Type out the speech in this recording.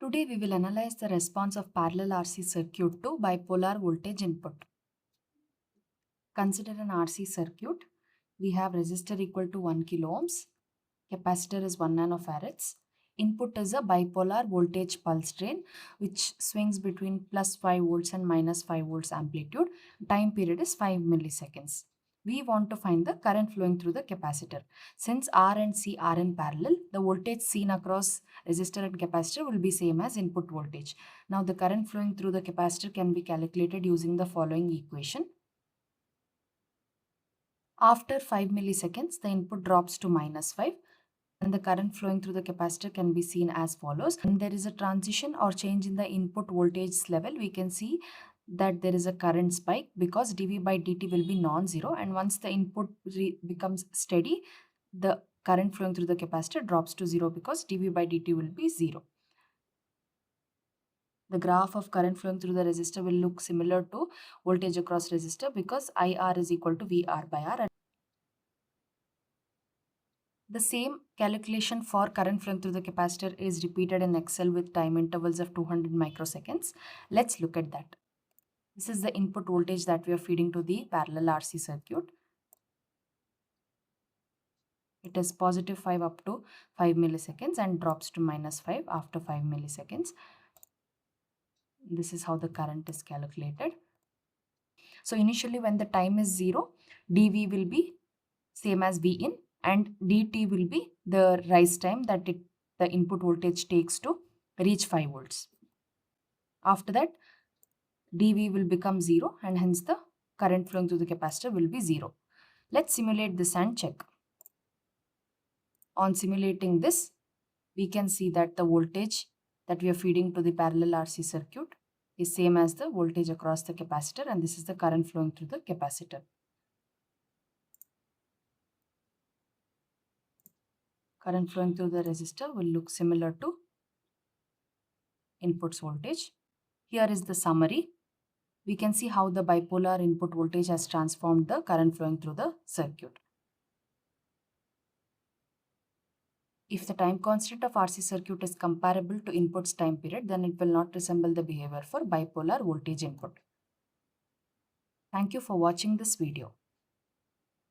Today we will analyze the response of parallel RC circuit to bipolar voltage input. Consider an RC circuit. We have resistor equal to 1 kilo ohms, capacitor is 1 nanofarads. Input is a bipolar voltage pulse train which swings between plus 5 volts and minus 5 volts amplitude. Time period is 5 milliseconds. We want to find the current flowing through the capacitor. Since R and C are in parallel, the voltage seen across resistor and capacitor will be same as input voltage. Now the current flowing through the capacitor can be calculated using the following equation. After 5 milliseconds, the input drops to minus 5 and the current flowing through the capacitor can be seen as follows. When there is a transition or change in the input voltage level, we can see that there is a current spike because dV by dt will be non-zero, and once the input becomes steady, the current flowing through the capacitor drops to 0 because dV by dt will be 0. The graph of current flowing through the resistor will look similar to voltage across resistor because IR is equal to VR by R. The same calculation for current flowing through the capacitor is repeated in Excel with time intervals of 200 microseconds. Let's look at that. This is the input voltage that we are feeding to the parallel RC circuit. It is positive 5 up to 5 milliseconds and drops to minus 5 after 5 milliseconds. This is how the current is calculated. So initially when the time is 0, dV will be same as V in and dt will be the rise time that the input voltage takes to reach 5 volts. After that, dV will become 0 and hence the current flowing through the capacitor will be 0. Let's simulate this and check. On simulating this, we can see that the voltage that we are feeding to the parallel RC circuit is same as the voltage across the capacitor, and this is the current flowing through the capacitor. Current flowing through the resistor will look similar to input's voltage. Here is the summary. We can see how the bipolar input voltage has transformed the current flowing through the circuit. If the time constant of RC circuit is comparable to input's time period, then it will not resemble the behavior for bipolar voltage input. Thank you for watching this video.